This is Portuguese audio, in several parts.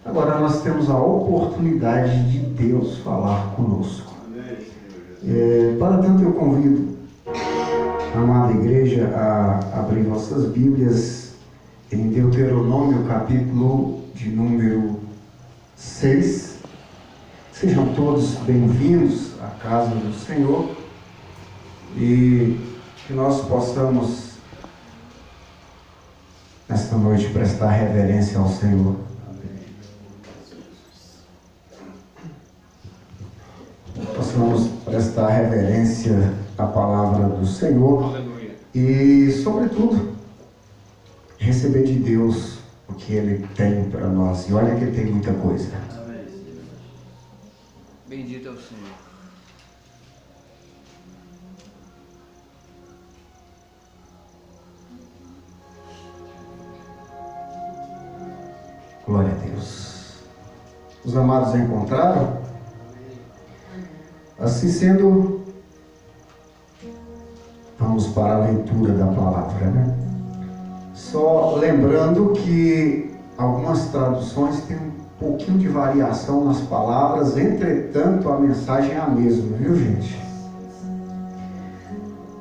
Agora nós temos a oportunidade de Deus falar conosco. Para tanto eu convido a amada igreja a abrir vossas Bíblias em Deuteronômio, capítulo de número 6. Sejam todos bem-vindos à casa do Senhor e que nós possamos nesta noite prestar reverência ao Senhor. Possamos prestar reverência à palavra do Senhor. Aleluia. E, sobretudo, receber de Deus o que Ele tem para nós. E olha que Ele tem muita coisa. Amém. Bendito é o Senhor. Glória a Deus. Os amados encontraram? Assim sendo, vamos para a leitura da palavra, né? Só lembrando que algumas traduções têm um pouquinho de variação nas palavras, entretanto a mensagem é a mesma, viu, gente?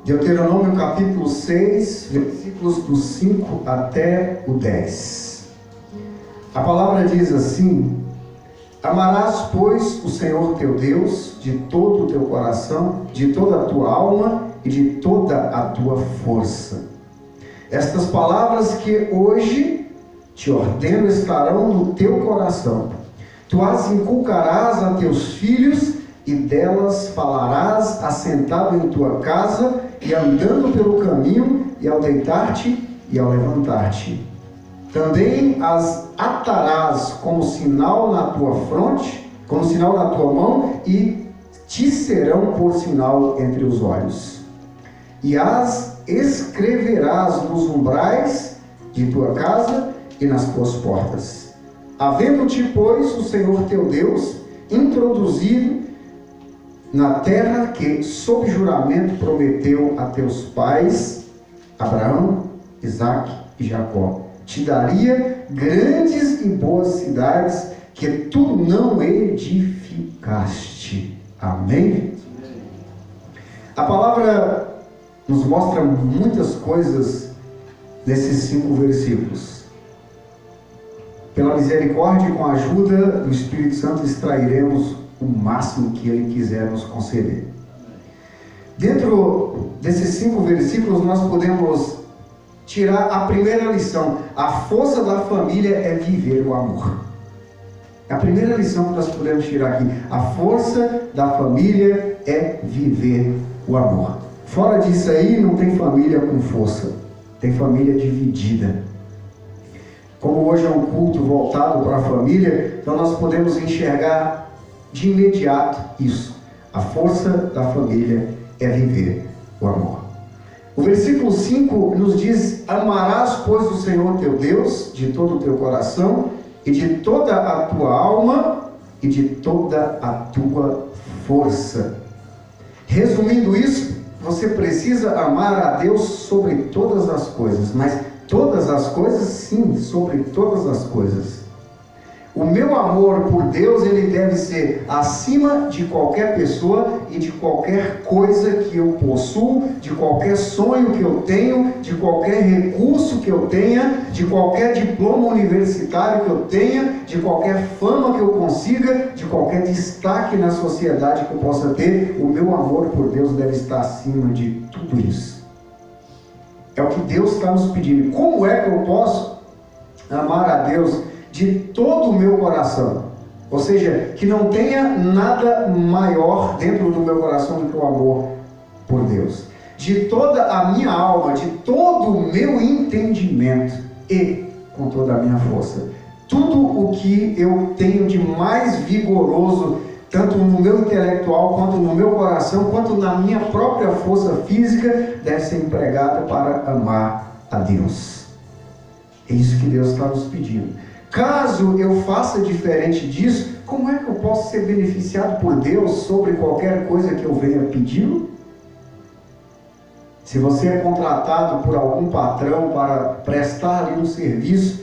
Deuteronômio capítulo 6, versículos do 5 até o 10. A palavra diz assim: Amarás, pois, o Senhor teu Deus de todo o teu coração, de toda a tua alma e de toda a tua força. Estas palavras que hoje te ordeno estarão no teu coração. Tu as inculcarás a teus filhos e delas falarás assentado em tua casa e andando pelo caminho e ao deitar-te e ao levantar-te. Também as atarás como sinal na tua fronte, como sinal na tua mão, e te serão por sinal entre os olhos. E as escreverás nos umbrais de tua casa e nas tuas portas. Havendo-te, pois, o Senhor teu Deus introduzido na terra que, sob juramento, prometeu a teus pais, Abraão, Isaque e Jacó, te daria grandes e boas cidades que tu não edificaste. Amém? A palavra nos mostra muitas coisas nesses 5 versículos. Pela misericórdia e com a ajuda do Espírito Santo extrairemos o máximo que Ele quiser nos conceder. Dentro desses 5 versículos nós podemos tirar a primeira lição. A força da família é viver o amor. A primeira lição que nós podemos tirar aqui: a força da família é viver o amor. Fora disso aí não tem família com força, tem família dividida. Como hoje é um culto voltado para a família, então nós podemos enxergar de imediato isso. A força da família é viver o amor. O versículo 5 nos diz: Amarás, pois, o Senhor teu Deus de todo o teu coração e de toda a tua alma e de toda a tua força. Resumindo isso, você precisa amar a Deus sobre todas as coisas, mas todas as coisas, sim, sobre todas as coisas. O meu amor por Deus, ele deve ser acima de qualquer pessoa e de qualquer coisa que eu possuo, de qualquer sonho que eu tenho, de qualquer recurso que eu tenha, de qualquer diploma universitário que eu tenha, de qualquer fama que eu consiga, de qualquer destaque na sociedade que eu possa ter. O meu amor por Deus deve estar acima de tudo isso. É o que Deus está nos pedindo. Como é que eu posso amar a Deus de todo o meu coração? Ou seja, que não tenha nada maior dentro do meu coração do que o amor por Deus. De toda a minha alma, de todo o meu entendimento e com toda a minha força. Tudo o que eu tenho de mais vigoroso, tanto no meu intelectual, quanto no meu coração, quanto na minha própria força física, deve ser empregado para amar a Deus. É isso que Deus está nos pedindo. Caso eu faça diferente disso, como é que eu posso ser beneficiado por Deus sobre qualquer coisa que eu venha pedi-lo? Se você é contratado por algum patrão para prestar ali um serviço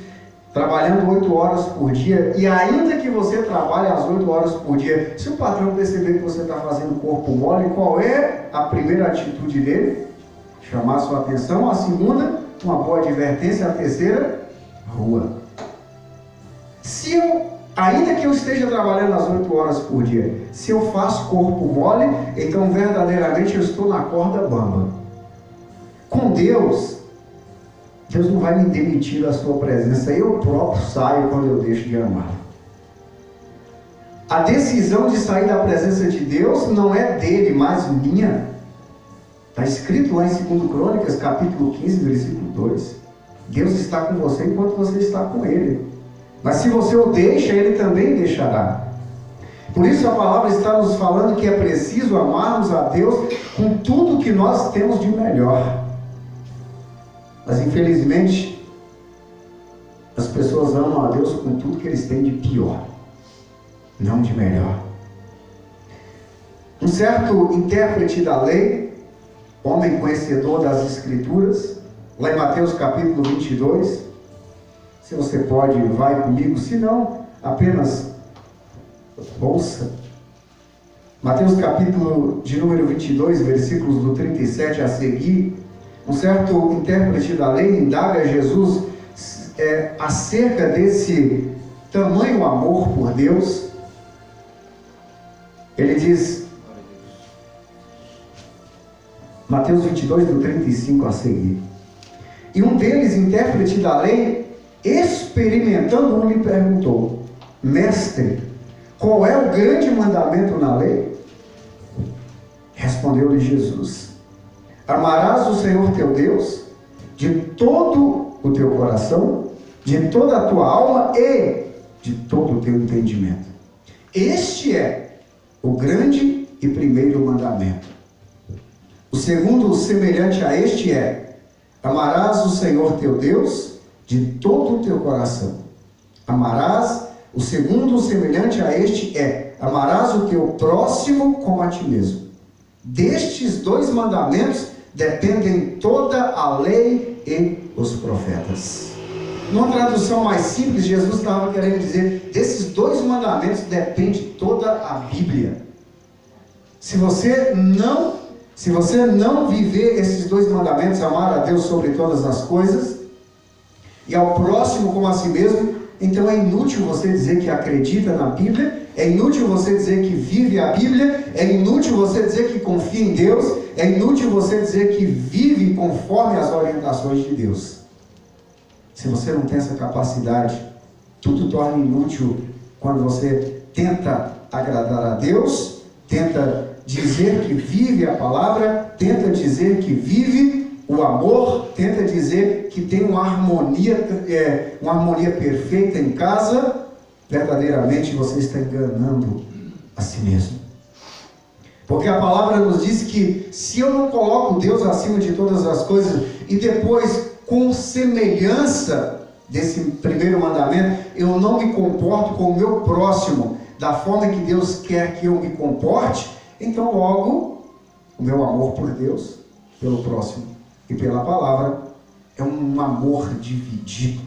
trabalhando 8 horas por dia, e ainda que você trabalhe as 8 horas por dia, se o patrão perceber que você está fazendo corpo mole, qual é a primeira atitude dele? Chamar a sua atenção. A segunda, uma boa advertência. A terceira, rua. Se eu, ainda que eu esteja trabalhando as 8 horas por dia, se eu faço corpo mole, então verdadeiramente eu estou na corda bamba. Com Deus, Deus não vai me demitir da sua presença, eu próprio saio quando eu deixo de amar. A decisão de sair da presença de Deus não é dele, mas minha. Está escrito lá em 2 Crônicas, capítulo 15, versículo 2. Deus está com você enquanto você está com Ele. Mas se você o deixa, Ele também deixará. Por isso a palavra está nos falando que é preciso amarmos a Deus com tudo que nós temos de melhor. Mas infelizmente, as pessoas amam a Deus com tudo que eles têm de pior, não de melhor. Um certo intérprete da lei, homem conhecedor das Escrituras, lá em Mateus capítulo 22, se você pode, vai comigo, se não, apenas ouça. Mateus capítulo de número 22, versículos do 37 a seguir. Um certo intérprete da lei indaga Jesus acerca desse tamanho amor por Deus. Ele diz, Mateus 22, do 35 a seguir. E um deles, intérprete da lei, experimentando-o, lhe perguntou: Mestre, qual é o grande mandamento na lei? Respondeu-lhe Jesus: Amarás o Senhor teu Deus de todo o teu coração, de toda a tua alma e de todo o teu entendimento. Este é o grande e primeiro mandamento. O segundo, semelhante a este, é: amarás o Senhor teu Deus de todo o teu coração. Amarás. O segundo, semelhante a este, é: amarás o teu próximo como a ti mesmo. Destes dois mandamentos dependem toda a lei e os profetas. Numa tradução mais simples, Jesus estava querendo dizer: desses dois mandamentos depende toda a Bíblia. Se você não viver esses dois mandamentos, amar a Deus sobre todas as coisas e ao próximo como a si mesmo, então é inútil você dizer que acredita na Bíblia, é inútil você dizer que vive a Bíblia, é inútil você dizer que confia em Deus, é inútil você dizer que vive conforme as orientações de Deus. Se você não tem essa capacidade, tudo torna inútil quando você tenta agradar a Deus, tenta dizer que vive a palavra, tenta dizer que vive o amor, tenta dizer que tem uma harmonia perfeita em casa. Verdadeiramente você está enganando a si mesmo. Porque a palavra nos diz que se eu não coloco Deus acima de todas as coisas e depois, com semelhança desse primeiro mandamento, eu não me comporto com o meu próximo da forma que Deus quer que eu me comporte, então logo o meu amor por Deus, pelo próximo e pela palavra é um amor dividido,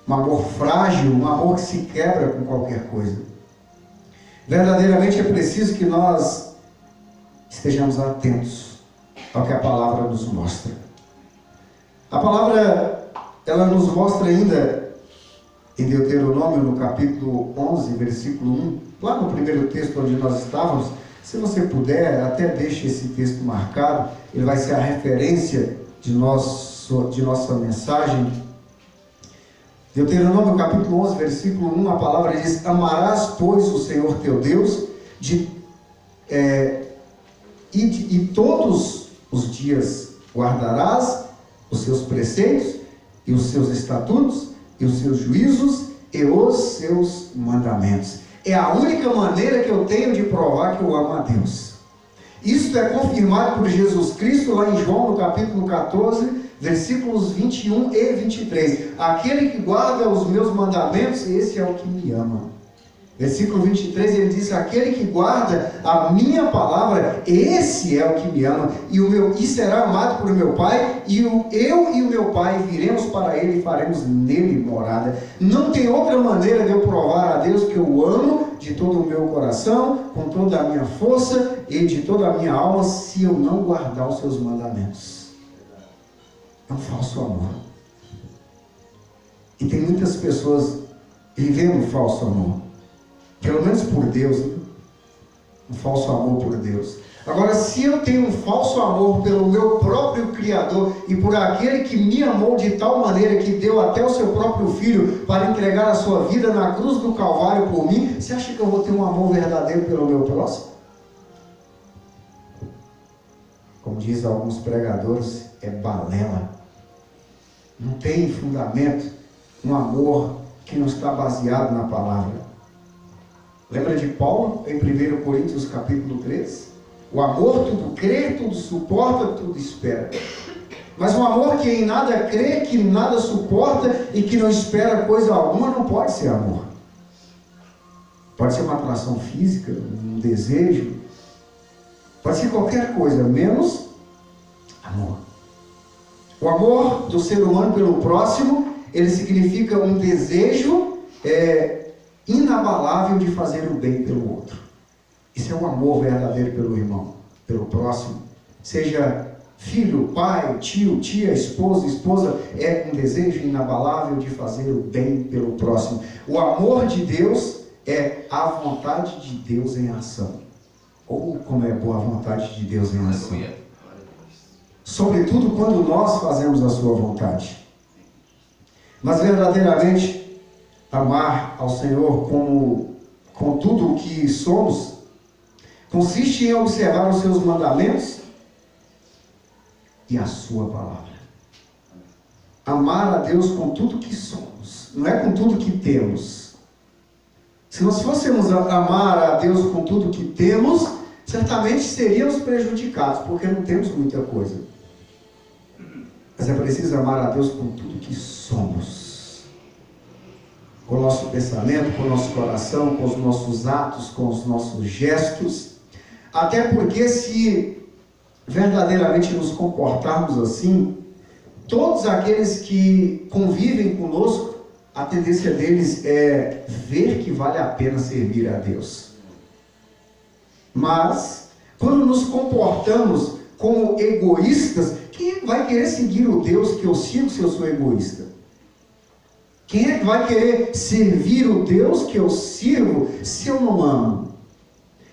um amor frágil, um amor que se quebra com qualquer coisa. Verdadeiramente é preciso que nós estejamos atentos ao que a palavra nos mostra. A palavra, ela nos mostra ainda em Deuteronômio, no capítulo 11, versículo 1, lá no primeiro texto onde nós estávamos. Se você puder, até deixe esse texto marcado, ele vai ser a referência de nossa mensagem. Deuteronômio capítulo 11, versículo 1, a palavra diz: amarás, pois, o Senhor teu Deus e todos os dias guardarás os seus preceitos e os seus estatutos e os seus juízos e os seus mandamentos. É a única maneira que eu tenho de provar que eu amo a Deus. Isso é confirmado por Jesus Cristo lá em João, no capítulo 14, versículos 21 e 23. Aquele que guarda os meus mandamentos, esse é o que me ama. Versículo 23, ele diz: aquele que guarda a minha palavra, esse é o que me ama, e será amado por meu Pai, e eu e o meu Pai viremos para ele e faremos nele morada. Não tem outra maneira de eu provar a Deus que eu amo de todo o meu coração, com toda a minha força e de toda a minha alma, se eu não guardar os seus mandamentos. É um falso amor. E tem muitas pessoas vivendo falso amor. Pelo menos por Deus, né? Um falso amor por Deus. Agora, se eu tenho um falso amor pelo meu próprio Criador e por aquele que me amou de tal maneira que deu até o seu próprio Filho para entregar a sua vida na cruz do Calvário por mim, você acha que eu vou ter um amor verdadeiro pelo meu próximo? Como dizem alguns pregadores, é balela. Não tem fundamento um amor que não está baseado na palavra. Lembra de Paulo em 1 Coríntios capítulo 13? O amor tudo crê, tudo suporta, tudo espera. Mas um amor que em nada crê, que nada suporta e que não espera coisa alguma, não pode ser amor. Pode ser uma atração física, um desejo, pode ser qualquer coisa, menos amor. O amor do ser humano pelo próximo, ele significa um desejo inabalável de fazer o bem pelo outro. Isso é um amor verdadeiro pelo irmão, pelo próximo. Seja filho, pai, tio, tia, esposa, é um desejo inabalável de fazer o bem pelo próximo. O amor de Deus é a vontade de Deus em ação. Ou como é boa a vontade de Deus em ação. Sobretudo quando nós fazemos a sua vontade. Mas verdadeiramente, amar ao Senhor com tudo o que somos, consiste em observar os seus mandamentos e a sua palavra. Amar a Deus com tudo que somos, não é com tudo que temos. Se nós fôssemos amar a Deus com tudo que temos, certamente seríamos prejudicados, porque não temos muita coisa. Mas é preciso amar a Deus com tudo que somos. Com o nosso pensamento, com o nosso coração, com os nossos atos, com os nossos gestos. Até porque se verdadeiramente nos comportarmos assim, todos aqueles que convivem conosco, a tendência deles é ver que vale a pena servir a Deus. Mas, quando nos comportamos como egoístas, quem vai querer seguir o Deus que eu sigo se eu sou egoísta? Quem é que vai querer servir o Deus que eu sirvo se eu não amo?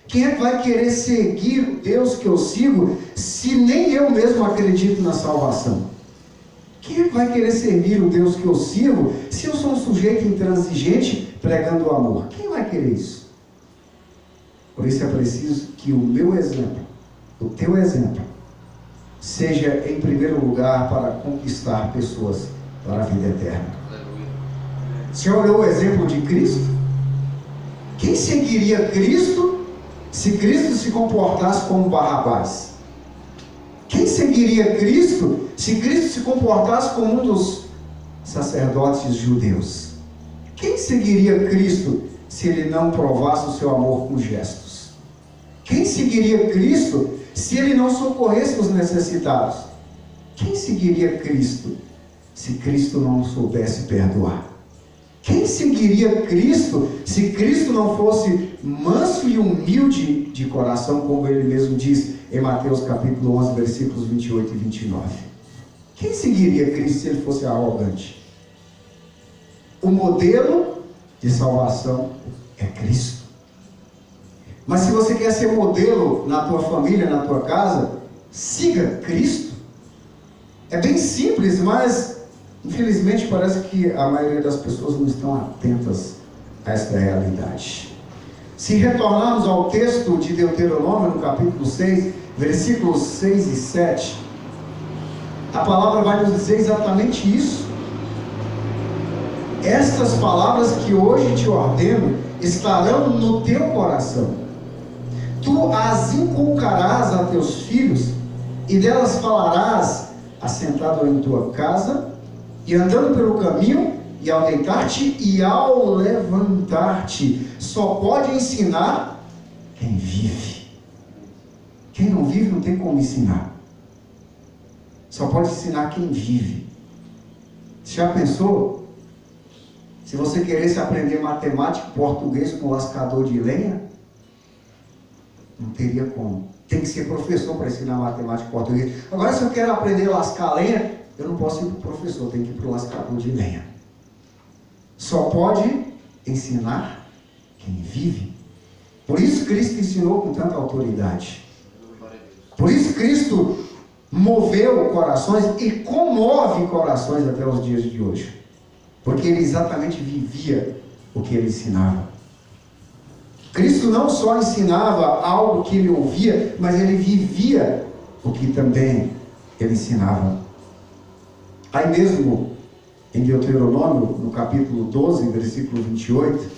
Quem é que vai querer seguir o Deus que eu sigo se nem eu mesmo acredito na salvação? Quem é que vai querer servir o Deus que eu sirvo se eu sou um sujeito intransigente pregando o amor? Quem vai querer isso? Por isso é preciso que o meu exemplo, o teu exemplo, seja em primeiro lugar para conquistar pessoas para a vida eterna. Você olhou o exemplo de Cristo? Quem seguiria Cristo se Cristo se comportasse como Barrabás? Quem seguiria Cristo se Cristo se comportasse como um dos sacerdotes judeus? Quem seguiria Cristo se ele não provasse o seu amor com gestos? Quem seguiria Cristo se ele não socorresse os necessitados? Quem seguiria Cristo se Cristo não soubesse perdoar? Quem seguiria Cristo se Cristo não fosse manso e humilde de coração, como ele mesmo diz em Mateus capítulo 11, versículos 28 e 29? Quem seguiria Cristo se ele fosse arrogante? O modelo de salvação é Cristo. Mas se você quer ser modelo na tua família, na tua casa, siga Cristo. É bem simples, mas infelizmente parece que a maioria das pessoas não estão atentas a esta realidade. Se retornarmos ao texto de Deuteronômio, no capítulo 6, versículos 6 e 7, a palavra vai nos dizer exatamente isso. Estas palavras que hoje te ordeno estarão no teu coração. Tu as inculcarás a teus filhos, e delas falarás assentado em tua casa, e andando pelo caminho, e ao deitar-te e ao levantar-te. Só pode ensinar quem vive. Quem não vive não tem como ensinar. Só pode ensinar quem vive. Você já pensou? Se você queresse aprender matemática e português com lascador de lenha, não teria como. Tem que ser professor para ensinar matemática e português. Agora, se eu quero aprender a lascar lenha, eu não posso ir para o professor, tenho que ir para o lascador de lenha. Só pode ensinar quem vive. Por isso Cristo ensinou com tanta autoridade. Por isso Cristo moveu corações e comove corações até os dias de hoje. Porque ele exatamente vivia o que ele ensinava. Cristo não só ensinava algo que ele ouvia, mas ele vivia o que também ele ensinava. Aí mesmo em Deuteronômio, no capítulo 12, versículo 28,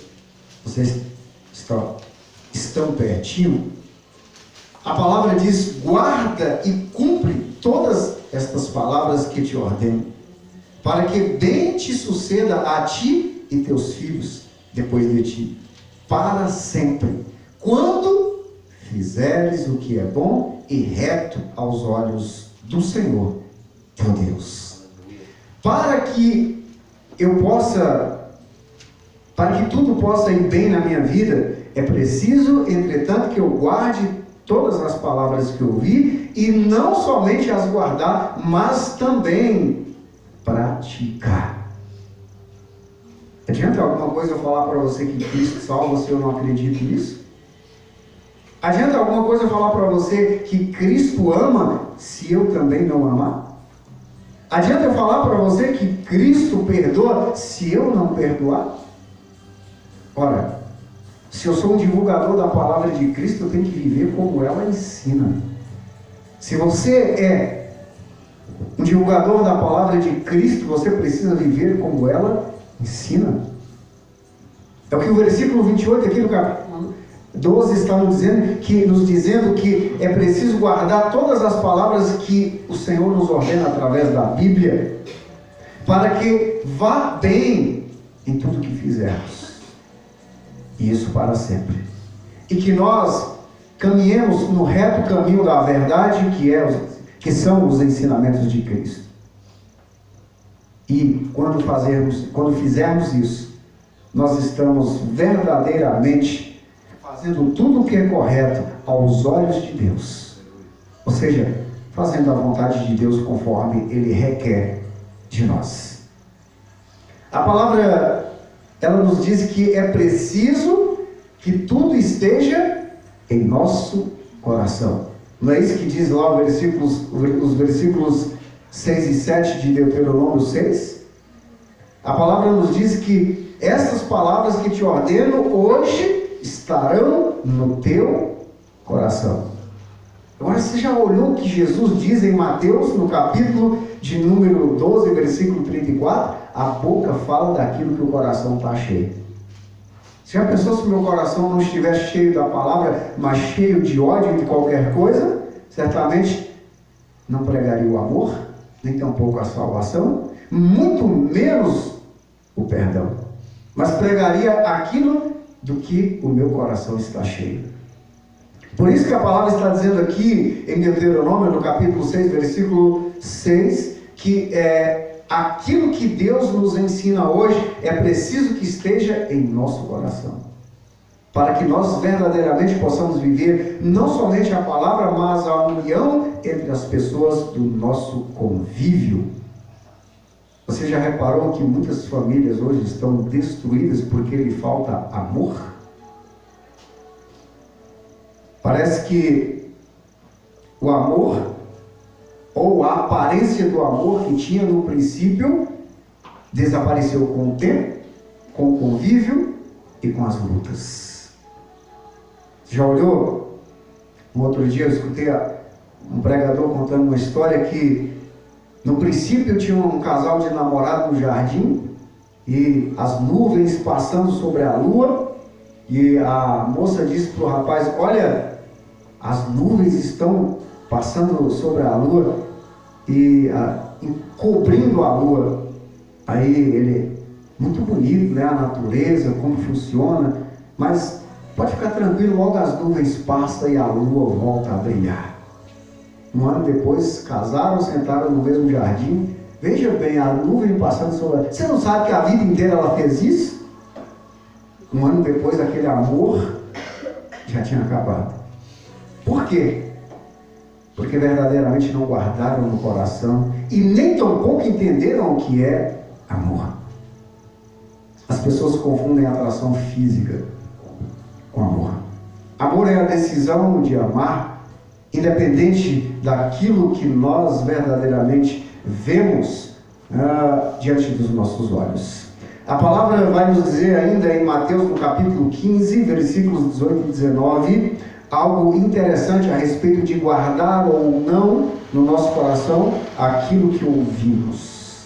vocês estão pertinho, a palavra diz: guarda e cumpre todas estas palavras que te ordeno, para que bem te suceda a ti e teus filhos depois de ti, para sempre, quando fizeres o que é bom e reto aos olhos do Senhor teu Deus. Para que tudo possa ir bem na minha vida, é preciso, entretanto, que eu guarde todas as palavras que eu ouvi, e não somente as guardar, mas também praticar. Adianta alguma coisa eu falar para você que Cristo salva se eu não acredito nisso? Adianta alguma coisa eu falar para você que Cristo ama se eu também não amar? Adianta eu falar para você que Cristo perdoa se eu não perdoar? Ora, se eu sou um divulgador da palavra de Cristo, eu tenho que viver como ela ensina. Se você é um divulgador da palavra de Cristo, você precisa viver como ela ensina. É o que o versículo 28 aqui no capítulo 12 está nos dizendo que é preciso guardar todas as palavras que o Senhor nos ordena através da Bíblia, para que vá bem em tudo que fizermos. E isso para sempre. E que nós caminhemos no reto caminho da verdade, que são os ensinamentos de Cristo. E quando fizermos isso, nós estamos verdadeiramente fazendo tudo o que é correto aos olhos de Deus. Ou seja, fazendo a vontade de Deus conforme Ele requer de nós. A palavra, ela nos diz que é preciso que tudo esteja em nosso coração. Não é isso que diz lá os versículos 6 e 7 de Deuteronômio 6? A palavra nos diz que essas palavras que te ordeno hoje estarão no teu coração. Agora, você já olhou o que Jesus diz em Mateus, no capítulo de número 12, versículo 34? A boca fala daquilo que o coração está cheio. Você já pensou se o meu coração não estiver cheio da palavra, mas cheio de ódio de qualquer coisa? Certamente não pregaria o amor, nem tampouco a salvação, muito menos o perdão. Mas pregaria aquilo do que o meu coração está cheio. Por isso que a palavra está dizendo aqui em Deuteronômio, no capítulo 6, versículo 6, que aquilo que Deus nos ensina hoje é preciso que esteja em nosso coração, para que nós verdadeiramente possamos viver não somente a palavra, mas a união entre as pessoas do nosso convívio. Você já reparou que muitas famílias hoje estão destruídas porque lhe falta amor? Parece que o amor, ou a aparência do amor que tinha no princípio, desapareceu com o tempo, com o convívio e com as lutas. Já olhou? Um outro dia eu escutei um pregador contando uma história que no princípio tinha um casal de namorado no jardim e as nuvens passando sobre a lua, e a moça disse para o rapaz: olha, as nuvens estão passando sobre a lua e encobrindo a lua. Aí ele Muito bonito, né? A natureza, como funciona, mas pode ficar tranquilo, logo as nuvens passam e a lua volta a brilhar. Um ano depois, casaram, sentaram no mesmo jardim. Veja bem, a nuvem passando sobre... Você não sabe que a vida inteira ela fez isso? Um ano depois, aquele amor já tinha acabado. Por quê? Porque verdadeiramente não guardaram no coração e nem tampouco entenderam o que é amor. As pessoas confundem atração física com amor. Amor é a decisão de amar, independente daquilo que nós verdadeiramente vemos diante dos nossos olhos. A palavra vai nos dizer ainda em Mateus, no capítulo 15, versículos 18 e 19, algo interessante a respeito de guardar ou não no nosso coração aquilo que ouvimos.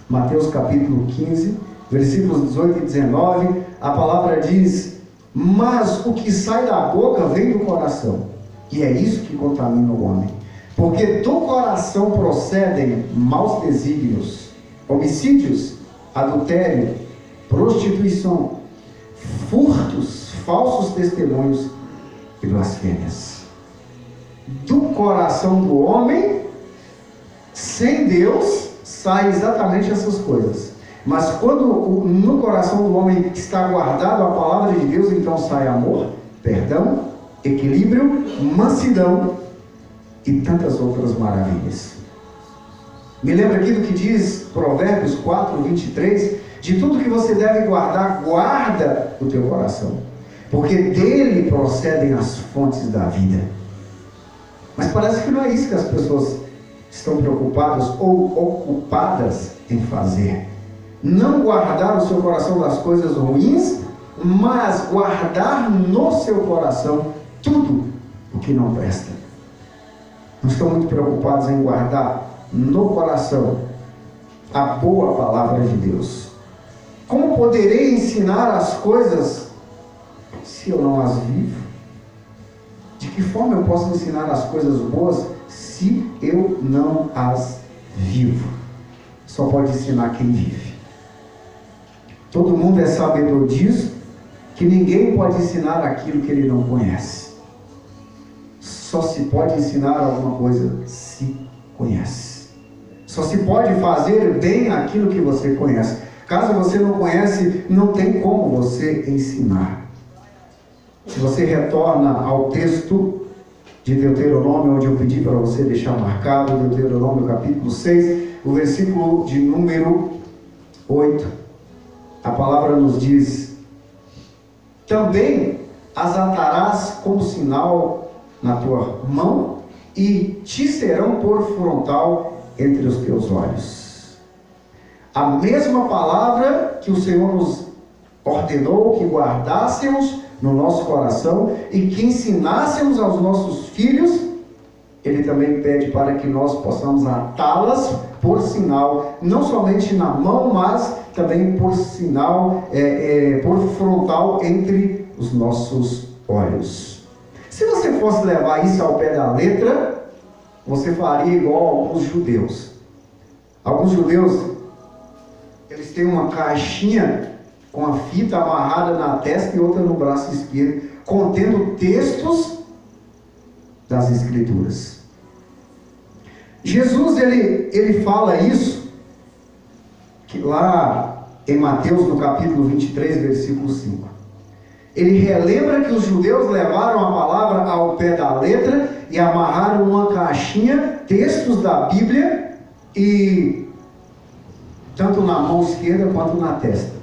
Mateus capítulo 15, versículos 18 e 19, a palavra diz: mas o que sai da boca vem do coração, e é isso que contamina o homem. Porque do coração procedem maus desígnios, homicídios, adultério, prostituição, furtos, falsos testemunhos e blasfêmias. Do coração do homem, sem Deus, saem exatamente essas coisas. Mas quando no coração do homem está guardado a palavra de Deus, então sai amor, perdão, equilíbrio, mansidão e tantas outras maravilhas. Me lembra aqui do que diz Provérbios 4, 23, de tudo que você deve guardar, guarda o teu coração, porque dele procedem as fontes da vida. Mas parece que não é isso que as pessoas estão preocupadas ou ocupadas em fazer. Não guardar o seu coração das coisas ruins, mas guardar no seu coração tudo o que não presta. Não estão muito preocupados em guardar no coração a boa palavra de Deus. Como poderei ensinar as coisas se eu não as vivo? De que forma eu posso ensinar as coisas boas se eu não as vivo? Só pode ensinar quem vive. Todo mundo é sabedor disso, que ninguém pode ensinar aquilo que ele não conhece. Só se pode ensinar alguma coisa se conhece. Só se pode fazer bem aquilo que você conhece. Caso você não conhece, não tem como você ensinar. Se você retorna ao texto de Deuteronômio, onde eu pedi para você deixar marcado, Deuteronômio capítulo 6, o versículo de número 8, a palavra nos diz: também as atarás como sinal na tua mão e te serão por frontal entre os teus olhos. A mesma palavra que o Senhor nos ordenou que guardássemos no nosso coração e que ensinássemos aos nossos filhos, Ele também pede para que nós possamos atá-las por sinal, não somente na mão, mas também por sinal, por frontal entre os nossos olhos. Se você fosse levar isso ao pé da letra, você faria igual alguns judeus. Alguns judeus, eles têm uma caixinha com a fita amarrada na testa e outra no braço esquerdo, contendo textos das Escrituras. Jesus, ele fala isso, que lá em Mateus, no capítulo 23, versículo 5. Ele relembra que os judeus levaram a palavra ao pé da letra e amarraram numa caixinha textos da Bíblia, e tanto na mão esquerda quanto na testa.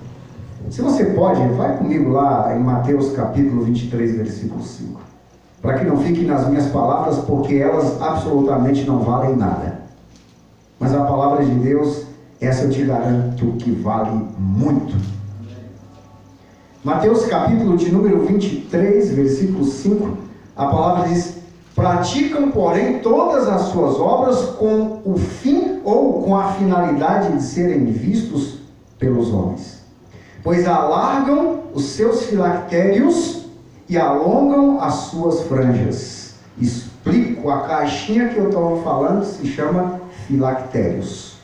Se você pode, vai comigo lá em Mateus capítulo 23, versículo 5. Para que não fiquem nas minhas palavras, porque elas absolutamente não valem nada. Mas a palavra de Deus, essa eu te garanto que vale muito. Mateus capítulo de número 23, versículo 5, a palavra diz: praticam, porém, todas as suas obras com o fim ou com a finalidade de serem vistos pelos homens. Pois alargam os seus filactérios e alongam as suas franjas. Explico, a caixinha que eu estava falando se chama filactérios.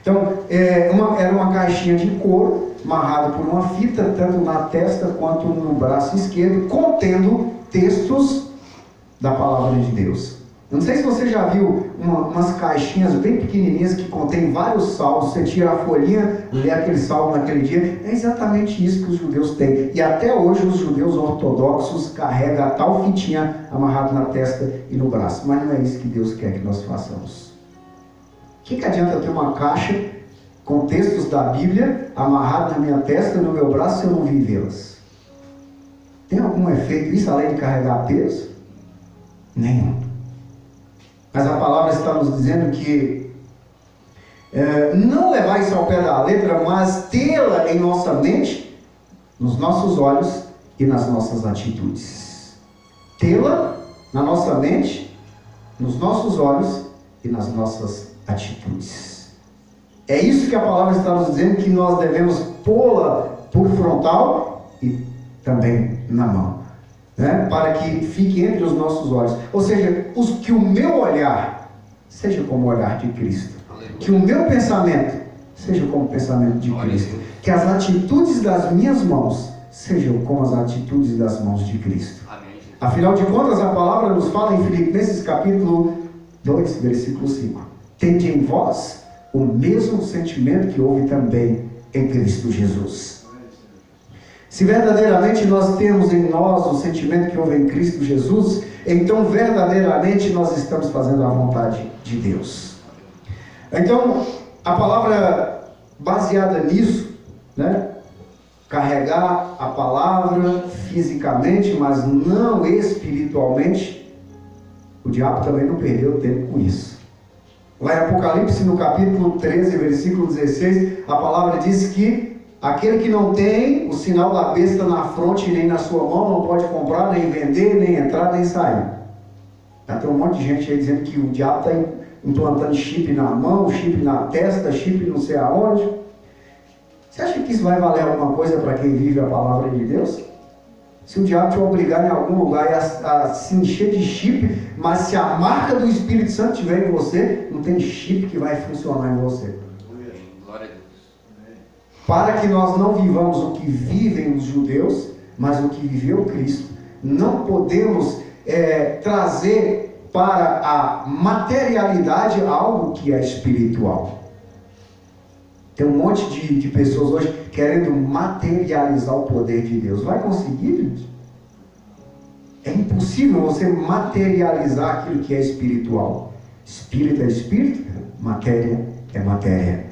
Então, era uma caixinha de couro, amarrada por uma fita, tanto na testa quanto no braço esquerdo, contendo textos da palavra de Deus. Eu não sei se você já viu umas caixinhas bem pequenininhas que contêm vários salmos. Você tira a folhinha, lê aquele salmo naquele dia. É exatamente isso que os judeus têm. E até hoje os judeus ortodoxos carregam a tal fitinha amarrada na testa e no braço. Mas não é isso que Deus quer que nós façamos. O que adianta eu ter uma caixa com textos da Bíblia amarrado na minha testa e no meu braço se eu não vivê-las? Tem algum efeito isso além de carregar peso? Nenhum. Mas a palavra está nos dizendo que não levar isso ao pé da letra, mas tê-la em nossa mente, nos nossos olhos e nas nossas atitudes. Tê-la na nossa mente, nos nossos olhos e nas nossas atitudes. É isso que a palavra está nos dizendo, que nós devemos pô-la por frontal e também na mão, né? Para que fique entre os nossos olhos. Ou seja, que o meu olhar seja como o olhar de Cristo. Que o meu pensamento seja como o pensamento de Cristo. Que as atitudes das minhas mãos sejam como as atitudes das mãos de Cristo. Afinal de contas, a palavra nos fala em Filipenses capítulo 2, versículo 5. Tende em vós o mesmo sentimento que houve também em Cristo Jesus. Se verdadeiramente nós temos em nós o sentimento que houve em Cristo Jesus, então verdadeiramente nós estamos fazendo a vontade de Deus. Então, a palavra baseada nisso, né? Carregar a palavra fisicamente, mas não espiritualmente, o diabo também não perdeu tempo com isso. Lá em Apocalipse, no capítulo 13, versículo 16, a palavra diz que aquele que não tem o sinal da besta na fronte nem na sua mão não pode comprar, nem vender, nem entrar, nem sair. Já tem um monte de gente aí dizendo que o diabo está implantando chip na mão, chip na testa, chip não sei aonde. Você acha que isso vai valer alguma coisa para quem vive a palavra de Deus? Se o diabo te obrigar em algum lugar a se encher de chip, mas se a marca do Espírito Santo estiver em você, não tem chip que vai funcionar em você. Glória a Deus. Para que nós não vivamos o que vivem os judeus, mas o que viveu Cristo, não podemos trazer para a materialidade algo que é espiritual. Tem um monte de pessoas hoje querendo materializar o poder de Deus. Vai conseguir, gente? É impossível você materializar aquilo que é espiritual. Espírito é espírito, matéria é matéria.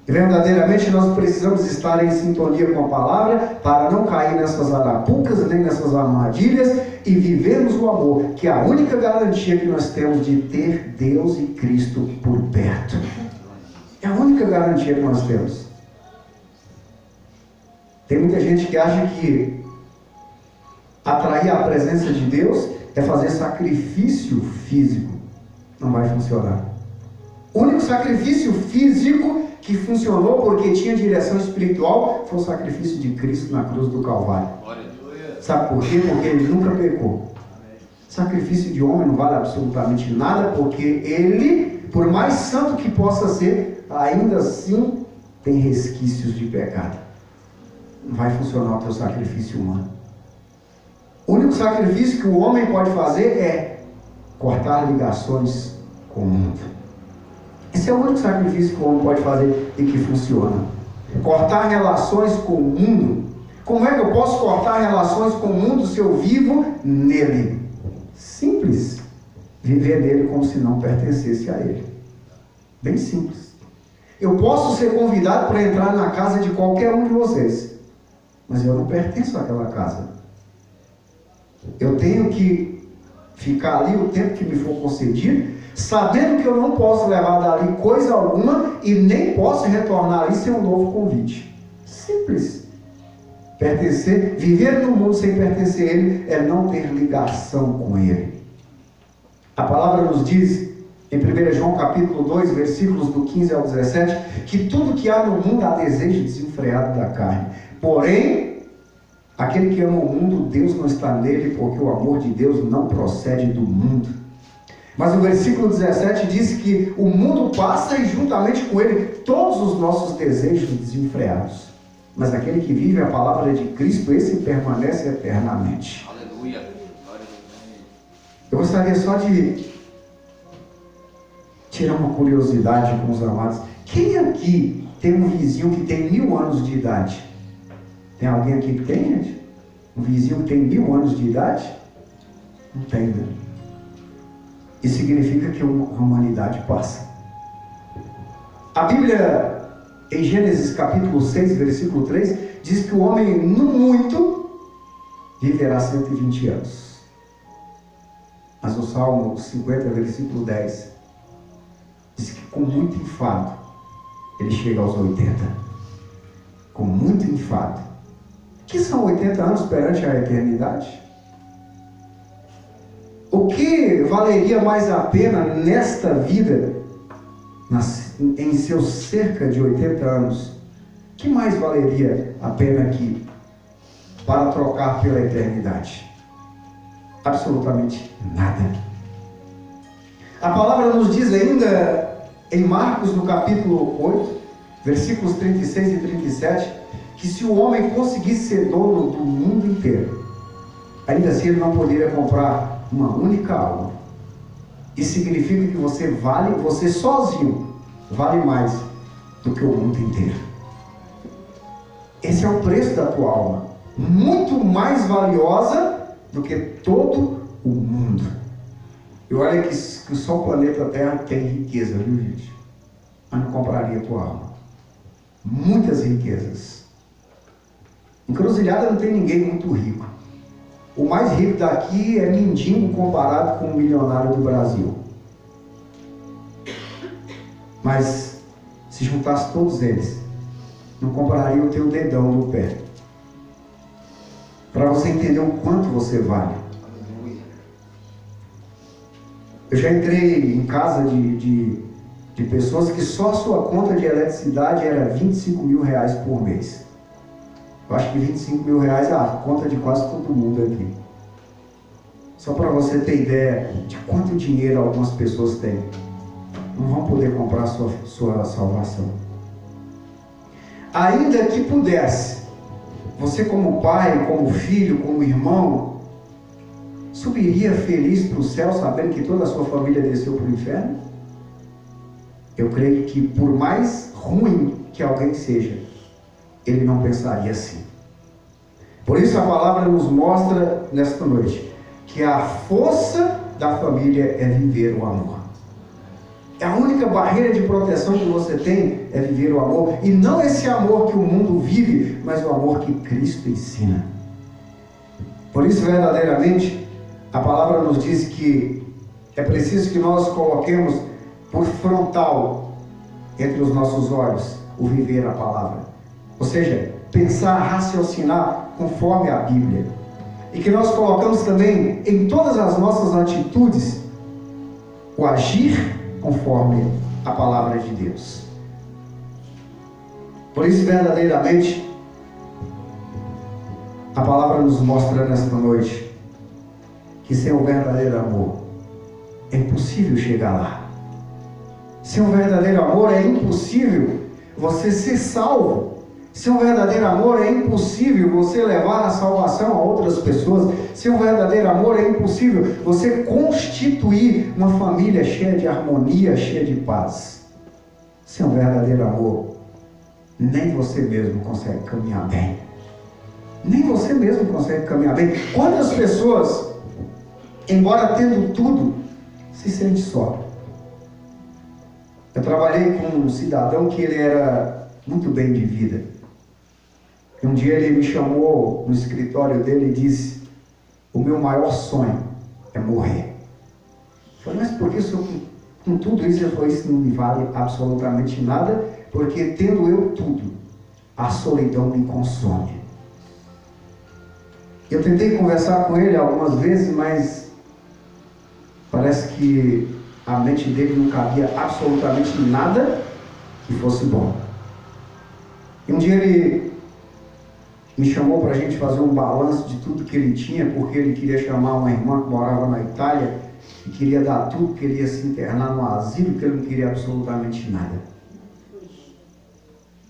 E verdadeiramente nós precisamos estar em sintonia com a palavra para não cair nessas arapucas, nem nessas armadilhas e vivermos o amor, que é a única garantia que nós temos de ter Deus e Cristo por perto. É a única garantia que nós temos. Tem muita gente que acha que atrair a presença de Deus é fazer sacrifício físico. Não vai funcionar. O único sacrifício físico que funcionou porque tinha direção espiritual foi o sacrifício de Cristo na cruz do Calvário. Sabe por quê? Porque ele nunca pecou. Sacrifício de homem não vale absolutamente nada, porque ele, por mais santo que possa ser, ainda assim tem resquícios de pecado. Não vai funcionar o teu sacrifício humano. O único sacrifício que o homem pode fazer é cortar ligações com o mundo. Esse é o único sacrifício que o homem pode fazer e que funciona. Cortar relações com o mundo. Como é que eu posso cortar relações com o mundo se eu vivo nele? Simples. Viver nele como se não pertencesse a ele. Bem simples. Eu posso ser convidado para entrar na casa de qualquer um de vocês, mas eu não pertenço àquela casa. Eu tenho que ficar ali o tempo que me for concedido, sabendo que eu não posso levar dali coisa alguma e nem posso retornar ali sem um novo convite. Simples. Pertencer, viver no mundo sem pertencer a ele é não ter ligação com ele. A palavra nos diz em 1 João capítulo 2, versículos do 15 ao 17, que tudo que há no mundo há desejo desenfreado da carne. Porém, aquele que ama o mundo, Deus não está nele, porque o amor de Deus não procede do mundo. Mas o versículo 17 diz que o mundo passa e juntamente com ele todos os nossos desejos desenfreados. Mas aquele que vive a palavra de Cristo, esse permanece eternamente. Aleluia. Eu gostaria só de tirar uma curiosidade com os amados. Quem aqui tem um vizinho que tem 1000 anos de idade? Tem alguém aqui que tem, gente? Um vizinho que tem 1000 anos de idade? Não tem, né? Isso significa que a humanidade passa. A Bíblia, em Gênesis capítulo 6, versículo 3, diz que o homem, no muito, viverá 120 anos. Mas o Salmo 50, versículo 10, diz que com muito enfado, ele chega aos 80. Com muito enfado. O que são 80 anos perante a eternidade? O que valeria mais a pena nesta vida, em seus cerca de 80 anos? O que mais valeria a pena aqui para trocar pela eternidade? Absolutamente nada. A palavra nos diz ainda em Marcos, no capítulo 8, versículos 36 e 37, que se o homem conseguisse ser dono do mundo inteiro, ainda assim ele não poderia comprar uma única alma. Isso significa que você sozinho vale mais do que o mundo inteiro. Esse é o preço da tua alma, muito mais valiosa do que todo o mundo. E olha que só o planeta Terra tem riqueza, viu, gente? Mas não compraria a tua alma. Muitas riquezas. Encruzilhada não tem ninguém muito rico. O mais rico daqui é mendigo comparado com o milionário do Brasil. Mas se juntasse todos eles, não compraria o teu dedão do pé. Para você entender o quanto você vale. Eu já entrei em casa de pessoas que só a sua conta de eletricidade era 25 mil reais por mês. Eu acho que 25 mil reais é a conta de quase todo mundo aqui. Só para você ter ideia de quanto dinheiro algumas pessoas têm. Não vão poder comprar sua salvação. Ainda que pudesse, você como pai, como filho, como irmão, subiria feliz para o céu sabendo que toda a sua família desceu para o inferno? Eu creio que por mais ruim que alguém seja, ele não pensaria assim. Por isso a palavra nos mostra nesta noite que a força da família é viver o amor. A única barreira de proteção que você tem é viver o amor, e não esse amor que o mundo vive, mas o amor que Cristo ensina. Por isso, verdadeiramente, a palavra nos diz que é preciso que nós coloquemos por frontal entre os nossos olhos o viver a palavra. Ou seja, pensar, raciocinar conforme a Bíblia. E que nós colocamos também em todas as nossas atitudes o agir conforme a palavra de Deus. Por isso, verdadeiramente, a palavra nos mostra nesta noite que sem o verdadeiro amor é impossível chegar lá. Sem o verdadeiro amor é impossível você ser salvo. Sem o verdadeiro amor é impossível você levar a salvação a outras pessoas. Sem o verdadeiro amor é impossível você constituir uma família cheia de harmonia, cheia de paz. Sem o verdadeiro amor, nem você mesmo consegue caminhar bem. Nem você mesmo consegue caminhar bem. Quantas pessoas, embora tendo tudo, se sentem só? Eu trabalhei com um cidadão que ele era muito bem de vida. E um dia ele me chamou no escritório dele e disse: o meu maior sonho é morrer. Eu falei: mas por que isso, com tudo isso? Ele falou: isso não me vale absolutamente nada, porque tendo eu tudo, a solidão me consome. Eu tentei conversar com ele algumas vezes, mas parece que a mente dele não cabia absolutamente nada que fosse bom. E um dia ele me chamou para a gente fazer um balanço de tudo que ele tinha, porque ele queria chamar uma irmã que morava na Itália que queria dar tudo, que ele ia se internar no asilo, que ele não queria absolutamente nada.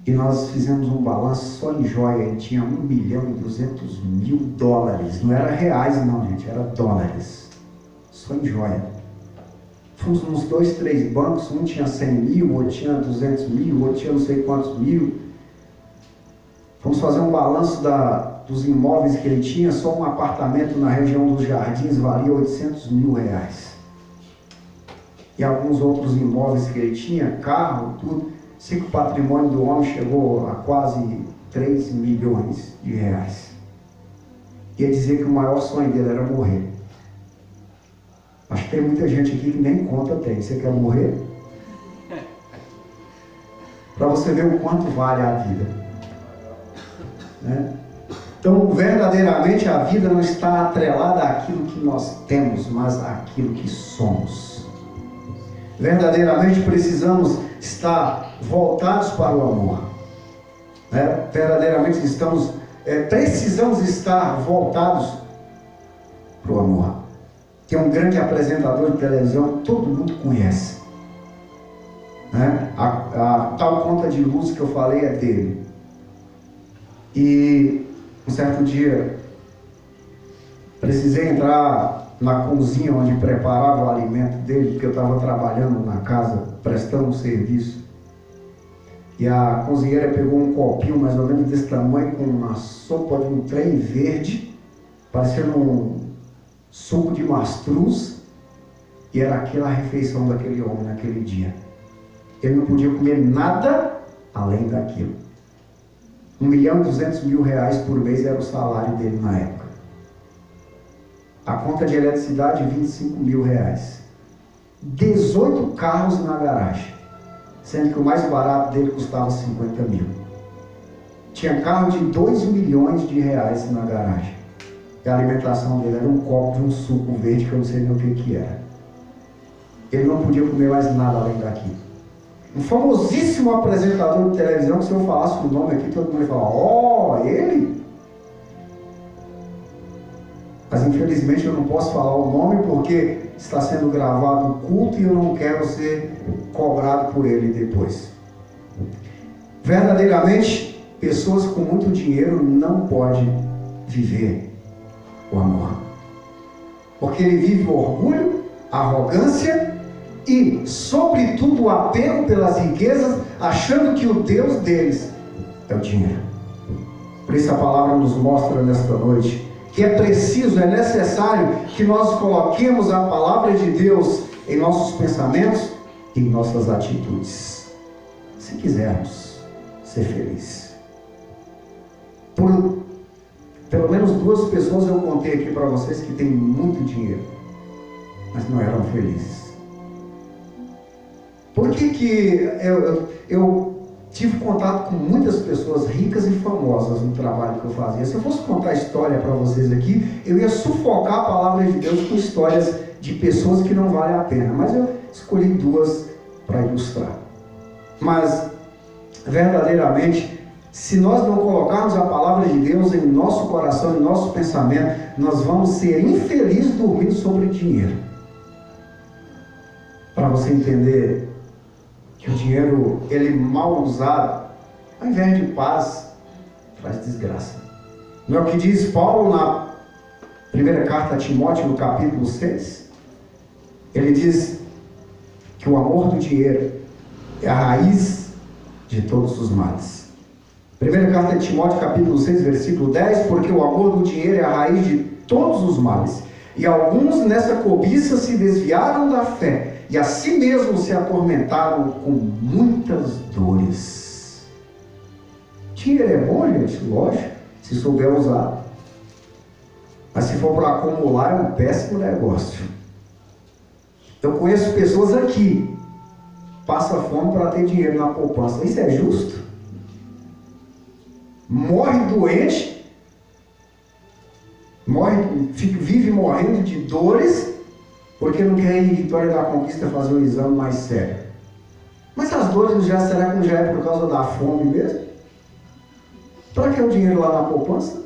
E nós fizemos um balanço só em joia, ele tinha $1.200.000. Não era reais não, gente, era dólares. Só em joia. Fomos uns 2, 3 bancos, um tinha 100 mil, outro tinha 200 mil, outro tinha não sei quantos mil. Fomos fazer um balanço dos imóveis que ele tinha, só um apartamento na região dos Jardins valia R$800 mil. E alguns outros imóveis que ele tinha, carro, tudo. Sei que o patrimônio do homem chegou a quase 3 milhões de reais. Ia dizer que o maior sonho dele era morrer. Acho que tem muita gente aqui que nem conta tem. Você quer morrer? Para você ver o quanto vale a vida. Né? Então, verdadeiramente, a vida não está atrelada àquilo que nós temos, mas àquilo que somos. Verdadeiramente, precisamos estar voltados para o amor. Né? Verdadeiramente, precisamos estar voltados para o amor. Tem um grande apresentador de televisão que todo mundo conhece. Né? A tal conta de luz que eu falei é dele. E um certo dia precisei entrar na cozinha onde preparava o alimento dele, porque eu estava trabalhando na casa, prestando um serviço. E a cozinheira pegou um copinho mais ou menos desse tamanho, com uma sopa de um trem verde, parecendo um suco de mastruz, e era aquela refeição daquele homem naquele dia. Ele não podia comer nada além daquilo. R$1.200.000 por mês era o salário dele na época. A conta de eletricidade, R$25 mil. 18 carros na garagem, sendo que o mais barato dele custava 50 mil. Tinha carro de R$2 milhões na garagem. E a alimentação dele era um copo de um suco verde que eu não sei nem o que era. Ele não podia comer mais nada além daquilo. Um famosíssimo apresentador de televisão, que se eu falasse o nome aqui, todo mundo ia falar, ó, ele? Mas infelizmente eu não posso falar o nome porque está sendo gravado o culto e eu não quero ser cobrado por ele depois. Verdadeiramente, pessoas com muito dinheiro não podem viver o amor. Porque ele vive o orgulho, a arrogância e, sobretudo, o apego pelas riquezas, achando que o Deus deles é o dinheiro. Por isso a palavra nos mostra nesta noite que é preciso, é necessário que nós coloquemos a palavra de Deus em nossos pensamentos e em nossas atitudes, se quisermos ser felizes. Pelo menos 2 pessoas eu contei aqui para vocês que têm muito dinheiro, mas não eram felizes. Por que eu tive contato com muitas pessoas ricas e famosas no trabalho que eu fazia? Se eu fosse contar história para vocês aqui, eu ia sufocar a palavra de Deus com histórias de pessoas que não valem a pena. Mas eu escolhi 2 para ilustrar. Mas, verdadeiramente, se nós não colocarmos a palavra de Deus em nosso coração, em nosso pensamento, nós vamos ser infelizes dormindo sobre dinheiro. Para você entender que o dinheiro, ele mal usado, ao invés de paz, traz desgraça. Não é o que diz Paulo na primeira carta a Timóteo, no capítulo 6? Ele diz que o amor do dinheiro é a raiz de todos os males. Primeira carta de Timóteo, capítulo 6, versículo 10, porque o amor do dinheiro é a raiz de todos os males. E alguns nessa cobiça se desviaram da fé, e a si mesmos se atormentaram com muitas dores. Dinheiro é bom, gente? Lógico, se souber usar. Mas se for para acumular, é um péssimo negócio. Eu conheço pessoas aqui, passa fome para ter dinheiro na poupança. Isso é justo? Morre doente, vive morrendo de dores, porque não quer ir em Vitória da Conquista fazer um exame mais sério. Mas as dores será que não já é por causa da fome mesmo? Para que o dinheiro lá na poupança?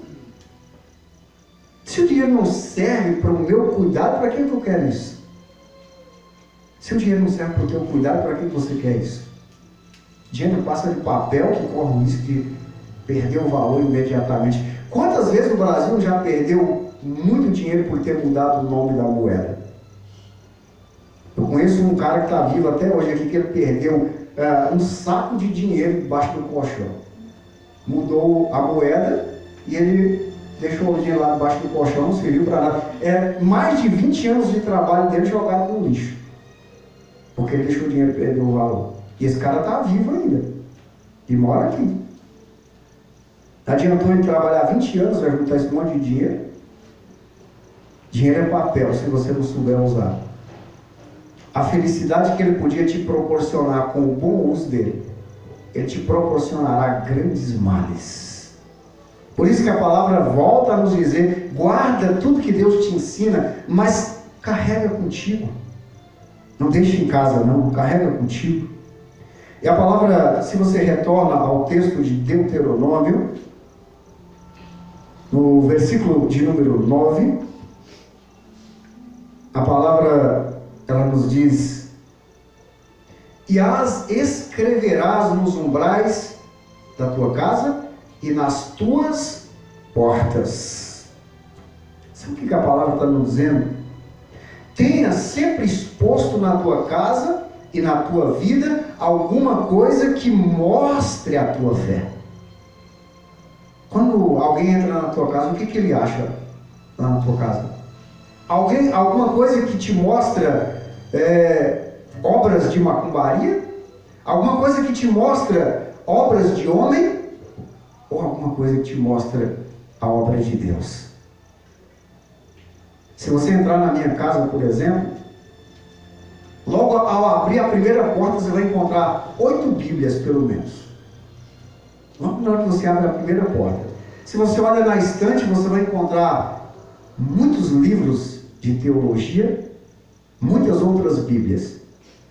Se o dinheiro não serve para o meu cuidado, para que eu quero isso? Se o dinheiro não serve para o teu cuidado, para que você quer isso? Dinheiro passa de papel que corre o risco de perder o valor imediatamente. Quantas vezes o Brasil já perdeu muito dinheiro por ter mudado o nome da moeda? Eu conheço um cara que está vivo até hoje aqui, que ele perdeu um saco de dinheiro debaixo do colchão. Mudou a moeda e ele deixou o dinheiro lá debaixo do colchão, não serviu para nada. Mais de 20 anos de trabalho dele jogado no lixo. Porque ele deixou o dinheiro perder o valor. E esse cara está vivo ainda. E mora aqui. Adiantou ele trabalhar 20 anos, vai juntar esse monte de dinheiro. Dinheiro é papel, se você não souber usar. A felicidade que ele podia te proporcionar com o bom uso dele, ele te proporcionará grandes males. Por isso que a palavra volta a nos dizer: guarda tudo que Deus te ensina, mas carrega contigo. Não deixe em casa não, carrega contigo. E a palavra, se você retorna ao texto de Deuteronômio, no versículo de número 9, a palavra, ela nos diz: e as escreverás nos umbrais da tua casa e nas tuas portas. Sabe o que a palavra está nos dizendo? Tenha sempre exposto na tua casa e na tua vida alguma coisa que mostre a tua fé. Quando alguém entra na tua casa, o que ele acha lá na tua casa? Alguma coisa que te mostra obras de macumbaria? Alguma coisa que te mostra obras de homem? Ou alguma coisa que te mostra a obra de Deus? Se você entrar na minha casa, por exemplo, logo ao abrir a primeira porta, você vai encontrar 8 Bíblias, pelo menos. Logo na hora que você abre a primeira porta. Se você olha na estante, você vai encontrar muitos livros de teologia, muitas outras Bíblias.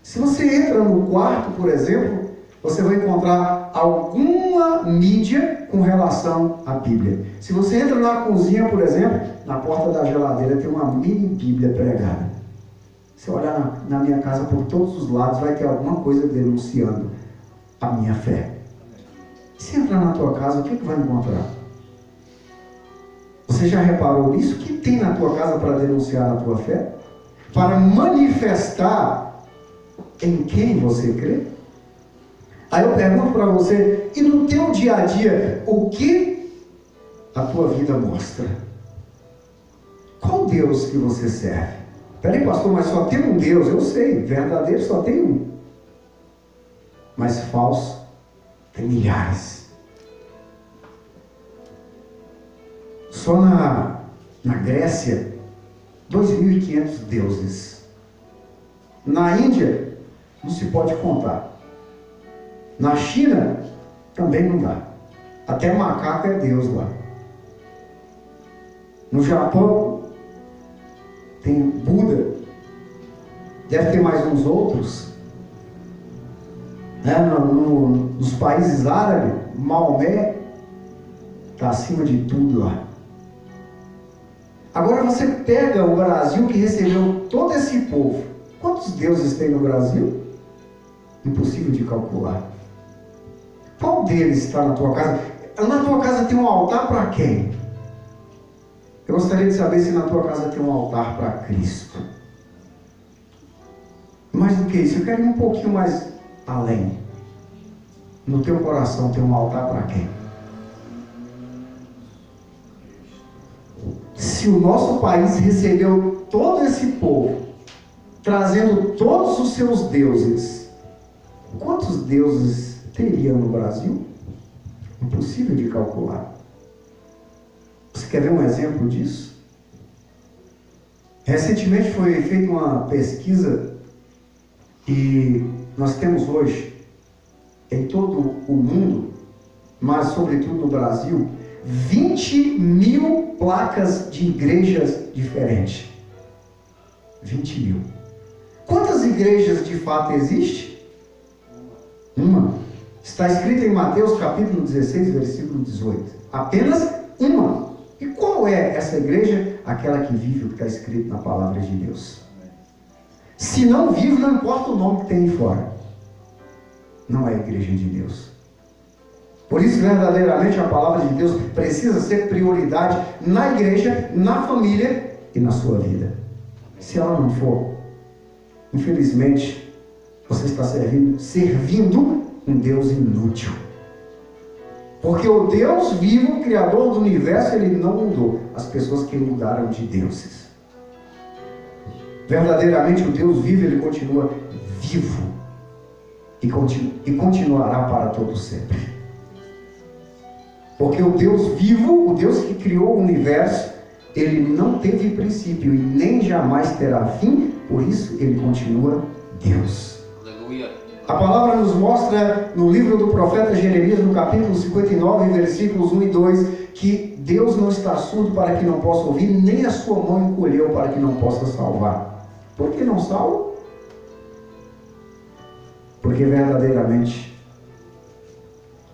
Se você entra no quarto, por exemplo, você vai encontrar alguma mídia com relação à Bíblia. Se você entra na cozinha, por exemplo, na porta da geladeira tem uma mini Bíblia pregada. Se olhar na minha casa por todos os lados, vai ter alguma coisa denunciando a minha fé. Se entrar na tua casa, o que vai encontrar? Você já reparou nisso? O que tem na tua casa para denunciar a tua fé? Para manifestar em quem você crê? Aí eu pergunto para você, e no teu dia a dia, o que a tua vida mostra? Qual Deus que você serve? Peraí, pastor, mas só tem um Deus. Eu sei, verdadeiro só tem um. Mas falso tem milhares. Só na Grécia, 2.500 deuses. Na Índia, não se pode contar. Na China, também não dá. Até macaco é Deus lá. No Japão, tem Buda. Deve ter mais uns outros. Nos países árabes, Maomé está acima de tudo lá. Agora você pega o Brasil, que recebeu todo esse povo. Quantos deuses tem no Brasil? Impossível de calcular. Qual deles está na tua casa? Na tua casa tem um altar para quem? Eu gostaria de saber se na tua casa tem um altar para Cristo. Mais do que isso, eu quero ir um pouquinho mais além. No teu coração tem um altar para quem? Se o nosso país recebeu todo esse povo, trazendo todos os seus deuses, quantos deuses teria no Brasil? Impossível de calcular. Você quer ver um exemplo disso? Recentemente foi feita uma pesquisa e nós temos hoje, em todo o mundo, mas sobretudo no Brasil, 20.000 placas de igrejas diferentes. 20.000. Quantas igrejas de fato existem? Uma. Está escrito em Mateus capítulo 16, versículo 18. Apenas uma. E qual é essa igreja? Aquela que vive o que está escrito na palavra de Deus. Se não vive, não importa o nome que tem aí fora. Não é a igreja de Deus. Por isso, verdadeiramente, a palavra de Deus precisa ser prioridade na igreja, na família e na sua vida. Se ela não for, infelizmente, você está servindo um Deus inútil. Porque o Deus vivo, Criador do universo, Ele não mudou as pessoas que mudaram de deuses. Verdadeiramente, o Deus vivo, Ele continua vivo. E continuará para todo sempre. Porque o Deus vivo, o Deus que criou o universo, Ele não teve princípio e nem jamais terá fim, por isso Ele continua Deus. Aleluia. A palavra nos mostra no livro do profeta Jeremias, no capítulo 59, versículos 1 e 2, que Deus não está surdo para que não possa ouvir, nem a sua mão encolheu para que não possa salvar. Por que não salva? Porque verdadeiramente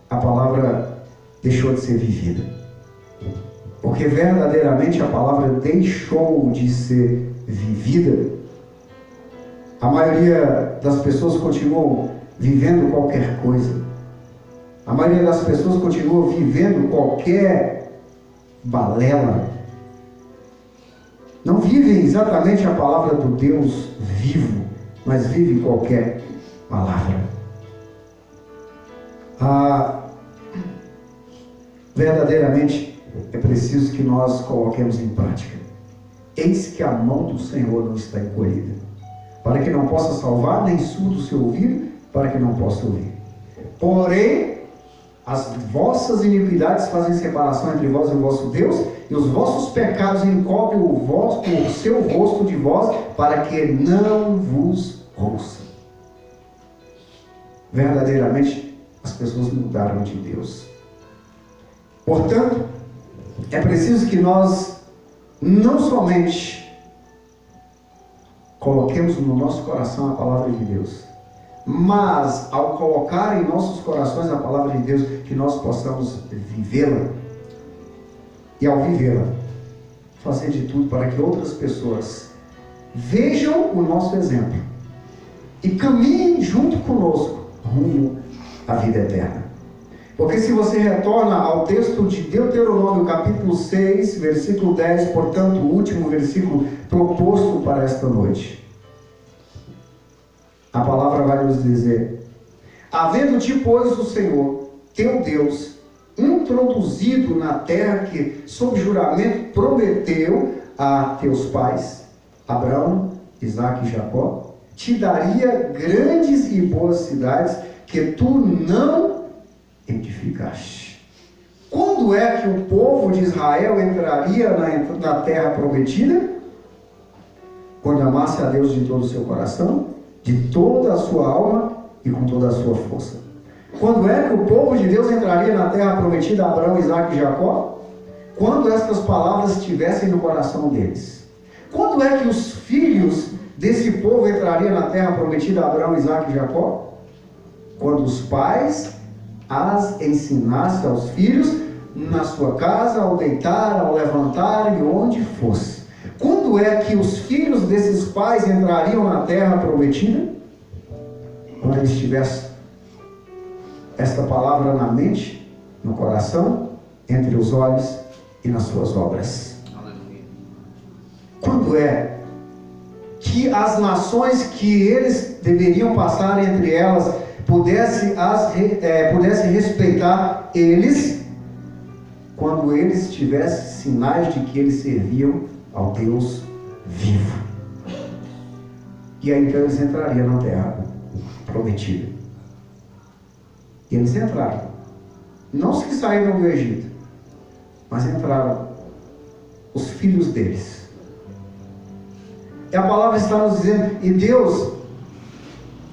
a palavra deixou de ser vivida. Porque verdadeiramente a palavra deixou de ser vivida. A maioria das pessoas continuam vivendo qualquer coisa. A maioria das pessoas continua vivendo qualquer balela. Não vivem exatamente a palavra do Deus vivo, mas vivem qualquer palavra. Verdadeiramente é preciso que nós coloquemos em prática. Eis que a mão do Senhor não está encolhida, para que não possa salvar, nem surdo o seu ouvido, para que não possa ouvir. Porém, as vossas iniquidades fazem separação entre vós e o vosso Deus, e os vossos pecados encobrem o seu rosto de vós, para que não vos ouça. Verdadeiramente, as pessoas mudaram de Deus. Portanto, é preciso que nós não somente coloquemos no nosso coração a palavra de Deus, mas ao colocar em nossos corações a palavra de Deus, que nós possamos vivê-la, e ao vivê-la, fazer de tudo para que outras pessoas vejam o nosso exemplo e caminhem junto conosco rumo à vida eterna. Porque se você retorna ao texto de Deuteronômio, capítulo 6, versículo 10, portanto, o último versículo proposto para esta noite, a palavra vai nos dizer: havendo-te, pois, o Senhor, teu Deus, introduzido na terra que, sob juramento, prometeu a teus pais, Abraão, Isaque e Jacó, te daria grandes e boas cidades que tu não edificaste. Quando é que o povo de Israel entraria na terra prometida? Quando amasse a Deus de todo o seu coração, de toda a sua alma e com toda a sua força. Quando é que o povo de Deus entraria na terra prometida a Abraão, Isaque e Jacó? Quando estas palavras estivessem no coração deles. Quando é que os filhos desse povo entrariam na terra prometida a Abraão, Isaque e Jacó? Quando os pais as ensinassem aos filhos na sua casa, ao deitar, ao levantar e onde fosse. Quando é que os filhos desses pais entrariam na terra prometida? Quando eles tivessem esta palavra na mente, no coração, entre os olhos e nas suas obras. Aleluia. Quando é que as nações que eles deveriam passar entre elas pudesse respeitar eles, quando eles tivessem sinais de que eles serviam ao Deus vivo. E aí então eles entrariam na terra prometida. E eles entraram. Não os que saíram do Egito, mas entraram os filhos deles. E a palavra está nos dizendo, e Deus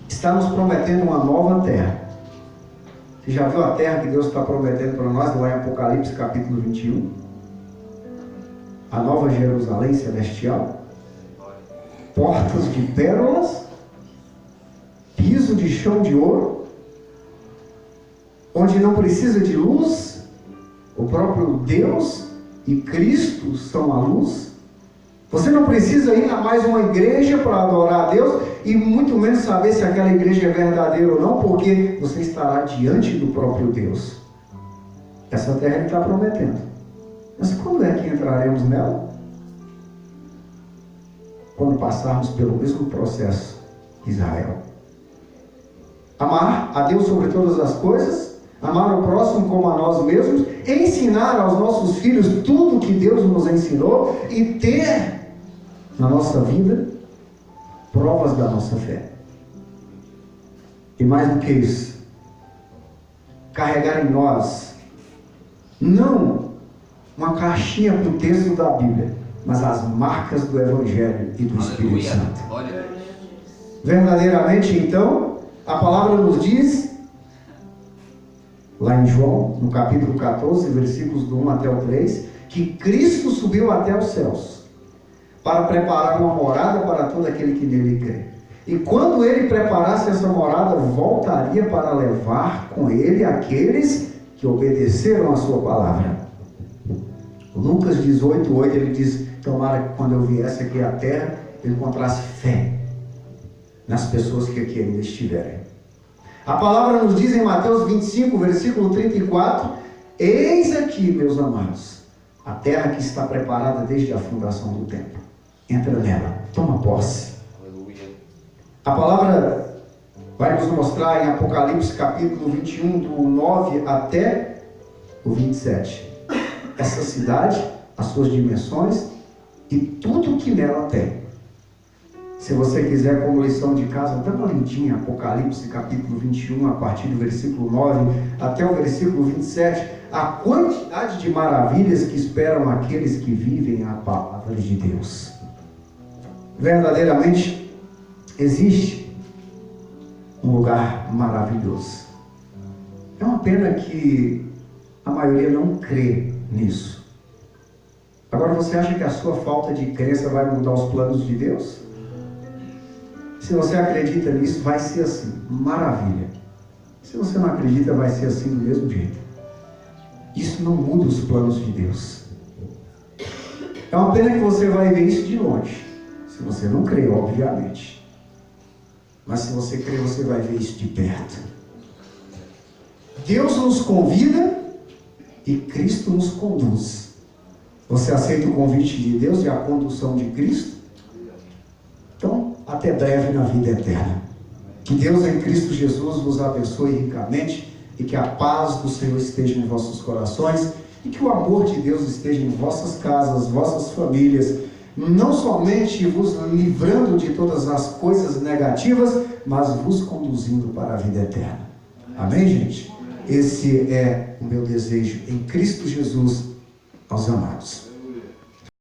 está nos prometendo uma nova terra. Você já viu a terra que Deus está prometendo para nós lá em Apocalipse capítulo 21? A nova Jerusalém celestial, portas de pérolas, piso de chão de ouro, onde não precisa de luz, o próprio Deus e Cristo são a luz, Você não precisa ir a mais uma igreja para adorar a Deus e muito menos saber se aquela igreja é verdadeira ou não, porque você estará diante do próprio Deus. Essa terra Ele está prometendo. Mas quando é que entraremos nela? Quando passarmos pelo mesmo processo que Israel. Amar a Deus sobre todas as coisas, amar o próximo como a nós mesmos, ensinar aos nossos filhos tudo que Deus nos ensinou e ter na nossa vida provas da nossa fé. E mais do que isso, carregar em nós não uma caixinha para o texto da Bíblia, mas as marcas do Evangelho e do Espírito Santo. Verdadeiramente, então, a palavra nos diz, lá em João, no capítulo 14, versículos do 1 até o 3, que Cristo subiu até os céus para preparar uma morada para todo aquele que nele crê. E quando ele preparasse essa morada, voltaria para levar com ele aqueles que obedeceram a sua palavra. Lucas 18:8, ele diz: tomara que quando eu viesse aqui à terra, eu encontrasse fé nas pessoas que aqui ainda estiverem. A palavra nos diz em Mateus 25, versículo 34, eis aqui, meus amados, a terra que está preparada desde a fundação do tempo. Entra nela, toma posse. A palavra vai nos mostrar em Apocalipse capítulo 21, do 9 até o 27. Essa cidade, as suas dimensões e tudo que nela tem. Se você quiser, como lição de casa, dá uma lidinha, Apocalipse capítulo 21, a partir do versículo 9 até o versículo 27, a quantidade de maravilhas que esperam aqueles que vivem a palavra de Deus. Verdadeiramente, existe um lugar maravilhoso. É uma pena que a maioria não crê nisso. Agora, você acha que a sua falta de crença vai mudar os planos de Deus? Se você acredita nisso, vai ser assim, maravilha. Se você não acredita, vai ser assim do mesmo jeito. Isso não muda os planos de Deus. É uma pena que você vai ver isso de longe. Se você não crê, obviamente. Mas se você crê, você vai ver isso de perto. Deus nos convida e Cristo nos conduz. Você aceita o convite de Deus e a condução de Cristo? Então, até breve na vida eterna. Que Deus em Cristo Jesus vos abençoe ricamente e que a paz do Senhor esteja em vossos corações e que o amor de Deus esteja em vossas casas, vossas famílias, não somente vos livrando de todas as coisas negativas, mas vos conduzindo para a vida eterna. Amém, gente? Esse é o meu desejo em Cristo Jesus aos amados.